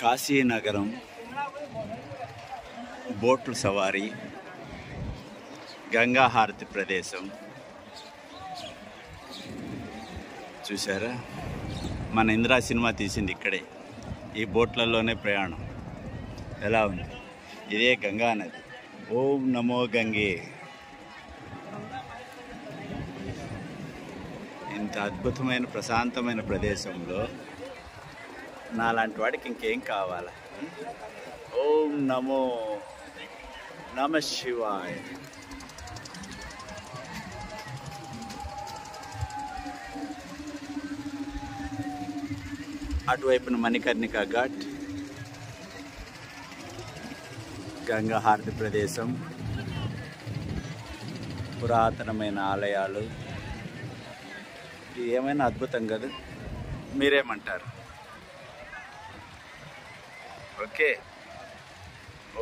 కాశీనగరం బోట్లు సవారీ, గంగా హారతి ప్రదేశం చూసారా? మన ఇంద్రా సినిమా తీసింది ఇక్కడే, ఈ బోట్లలోనే ప్రయాణం. ఎలా ఉంది? ఇదే గంగా నది. ఓం నమో గంగే. ఇంత అద్భుతమైన ప్రశాంతమైన ప్రదేశంలో నాలాంటి వాడికి ఇంకేం కావాలా? ఓం నమో శివాయ. అటువైపున మణికర్ణిక ఘాట్, గంగా హారతి ప్రదేశం, పురాతనమైన ఆలయాలు. ఇది ఏమైనా అద్భుతం కదా? మీరేమంటారు? ఓకే.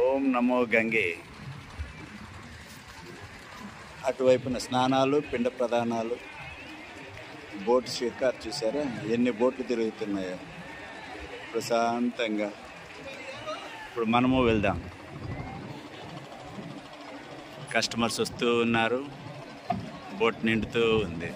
ఓం నమో గంగే. అటువైపున స్నానాలు, పిండ ప్రదానాలు, బోట్ షికార్ చూసారా? ఎన్ని బోట్లు తిరుగుతున్నాయో ప్రశాంతంగా. ఇప్పుడు మనము వెళ్దాం. కస్టమర్స్ వస్తూ ఉన్నారు, బోట్ నిండుతూ ఉంది.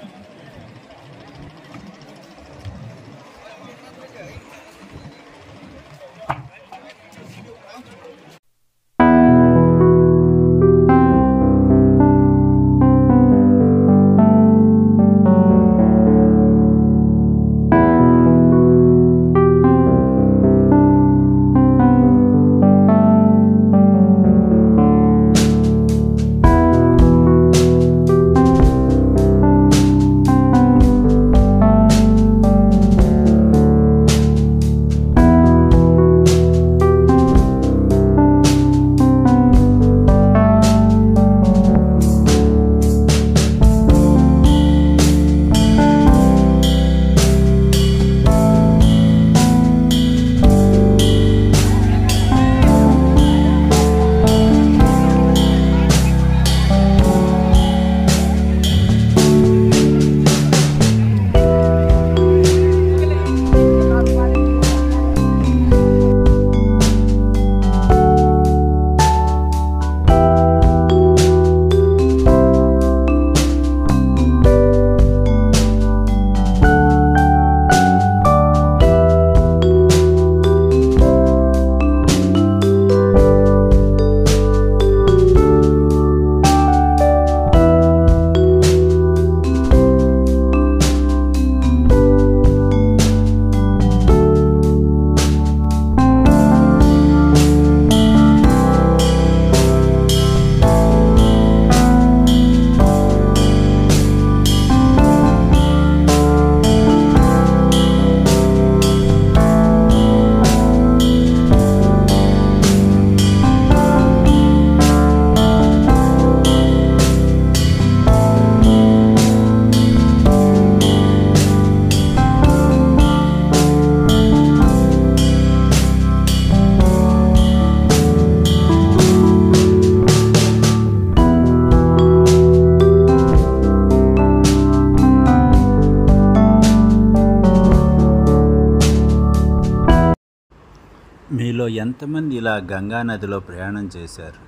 మీలో ఎంతమంది ఇలా గంగా నదిలో ప్రయాణం చేశారు?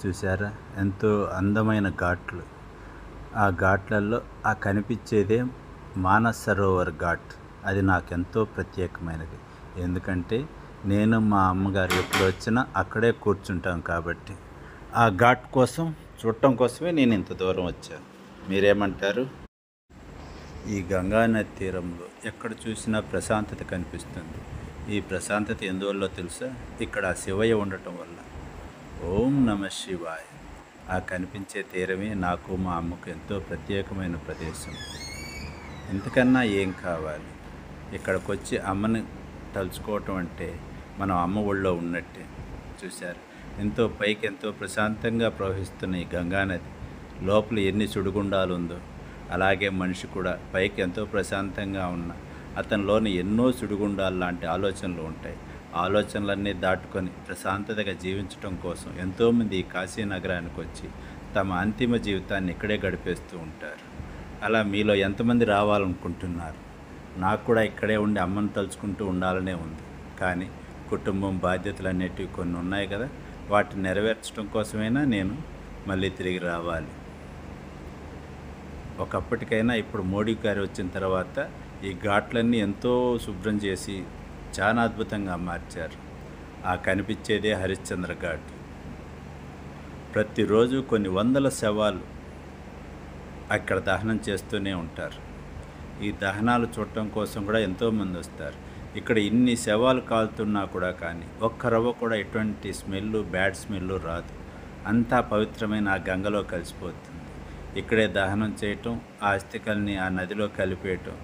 చూసారా? ఎంతో అందమైన ఘాట్లు. ఆ ఘాట్లలో ఆ కనిపించేదే మానస్ సరోవర్ ఘాట్. అది నాకెంతో ప్రత్యేకమైనది. ఎందుకంటే నేను మా అమ్మగారు ఎప్పుడు వచ్చినా అక్కడే కూర్చుంటాం కాబట్టి ఆ ఘాట్ కోసం చూడటం కోసమే నేను ఇంత దూరం వచ్చాను. మీరేమంటారు? ఈ గంగా నది తీరంలో ఎక్కడ చూసినా ప్రశాంతత కనిపిస్తుంది. ఈ ప్రశాంతత ఎందువల్ల తెలుసా? ఇక్కడ శివయ్య ఉండటం వల్ల. ఓం నమ శివాయ. ఆ కనిపించే తీరమే నాకు మా అమ్మకు ఎంతో ప్రత్యేకమైన ప్రదేశం. ఇంతకన్నా ఏం కావాలి? ఇక్కడికి వచ్చి అమ్మని తలుచుకోవటం అంటే మనం అమ్మ ఒళ్ళో ఉన్నట్టే. చూశారు? ఎంతో పైకి ఎంతో ప్రశాంతంగా ప్రవహిస్తున్న ఈ గంగానది లోపల ఎన్ని సుడిగుండాలు ఉందో, అలాగే మనిషి కూడా పైకి ఎంతో ప్రశాంతంగా ఉన్న అతనిలోని ఎన్నో సుడిగుండాలు లాంటి ఆలోచనలు ఉంటాయి. ఆలోచనలన్నీ దాటుకొని ప్రశాంతతగా జీవించడం కోసం ఎంతోమంది ఈ కాశీ నగరానికి వచ్చి తమ అంతిమ జీవితాన్ని ఇక్కడే గడిపేస్తూ ఉంటారు. అలా మీలో ఎంతమంది రావాలనుకుంటున్నారు? నాకు కూడా ఇక్కడే ఉండి అమ్మను తలుచుకుంటూ ఉండాలనే ఉంది. కానీ కుటుంబం బాధ్యతలు అనేటివి కొన్ని ఉన్నాయి కదా, వాటిని నెరవేర్చడం కోసమైనా నేను మళ్ళీ తిరిగి రావాలి. ఒకప్పటికైనా ఇప్పుడు మోడీ గారు వచ్చిన తర్వాత ఈ ఘాట్లన్నీ ఎంతో శుభ్రం చేసి చాలా అద్భుతంగా మార్చారు. ఆ కనిపించేదే హరిశ్చంద్ర ఘాట్. ప్రతిరోజు కొన్ని వందల శవాలు అక్కడ దహనం చేస్తూనే ఉంటారు. ఈ దహనాలు చూడటం కోసం కూడా ఎంతోమంది వస్తారు. ఇక్కడ ఇన్ని శవాలు కాలుతున్నా కూడా కానీ ఒక్క రవ్వ కూడా ఎటువంటి బ్యాడ్ స్మెల్ రాదు. అంతా పవిత్రమైన ఆ గంగలో కలిసిపోతుంది. ఇక్కడే దహనం చేయటం, ఆ అస్థికల్ని ఆ నదిలో కలిపేయటం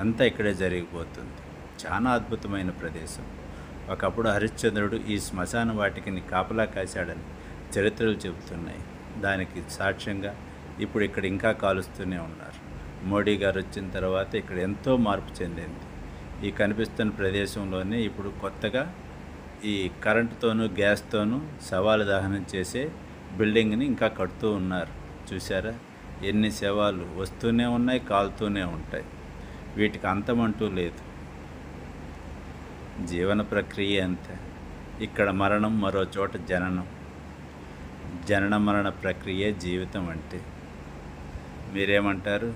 అంతా ఇక్కడే జరిగిపోతుంది. చాలా అద్భుతమైన ప్రదేశం. ఒకప్పుడు హరిశ్చంద్రుడు ఈ శ్మశాన వాటికని కాపలా కాశాడని చరిత్రలు చెబుతున్నాయి. దానికి సాక్ష్యంగా ఇప్పుడు ఇక్కడ ఇంకా కాలుస్తూనే ఉన్నారు. మోడీ గారు వచ్చిన తర్వాత ఇక్కడ ఎంతో మార్పు చెందింది. ఈ కనిపిస్తున్న ప్రదేశంలోనే ఇప్పుడు కొత్తగా ఈ కరెంటుతోనూ గ్యాస్తోనూ శవాలు దహనం చేసే బిల్డింగ్ని ఇంకా కడుతూ ఉన్నారు. చూసారా, ఎన్ని శవాలు వస్తూనే ఉన్నాయి, కాలుతూనే ఉంటాయి. వీటికి అంతమంటూ లేదు. జీవన ప్రక్రియ అంతే. ఇక్కడ మరణం, మరో చోట జననం. జనన మరణ ప్రక్రియే జీవితం అంటే. మీరేమంటారు?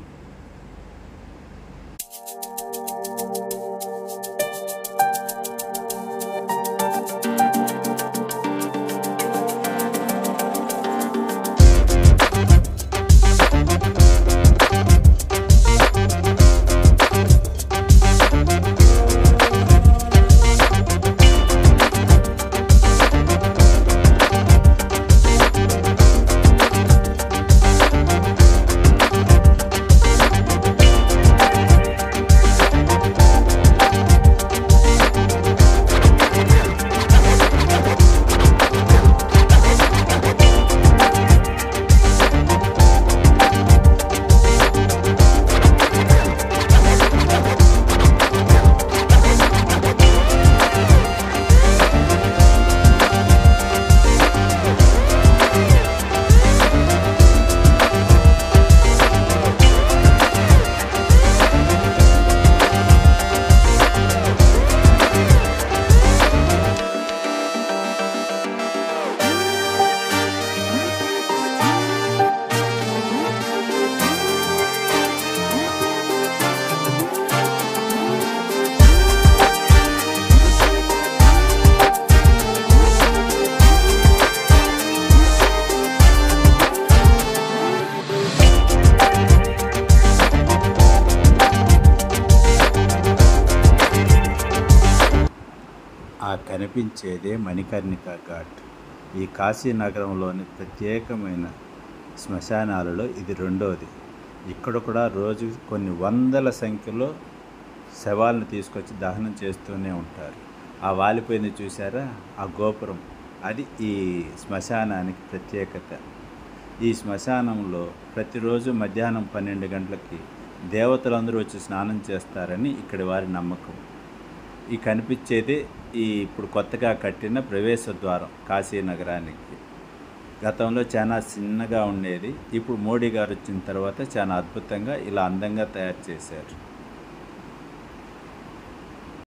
ఆ కనిపించేదే మణికర్ణికా ఘాట్. ఈ కాశీ నగరంలోని ప్రత్యేకమైన శ్మశానాలలో ఇది రెండోది. ఇక్కడ కూడా రోజు కొన్ని వందల సంఖ్యలో శవాలను తీసుకొచ్చి దహనం చేస్తూనే ఉంటారు. ఆ వాలిపోయింది చూసారా, ఆ గోపురం, అది ఈ శ్మశానానికి ప్రత్యేకత. ఈ శ్మశానంలో ప్రతిరోజు మధ్యాహ్నం 12 గంటలకి దేవతలందరూ వచ్చి స్నానం చేస్తారని ఇక్కడి వారి నమ్మకం. ఈ కనిపించేది ఇప్పుడు కొత్తగా కట్టిన ప్రవేశ ద్వారం కాశీ నగరానికి. గతంలో చాలా చిన్నగా ఉండేది. ఇప్పుడు మోడీ గారు వచ్చిన తర్వాత చాలా అద్భుతంగా ఇలా అందంగా తయారు చేశారు.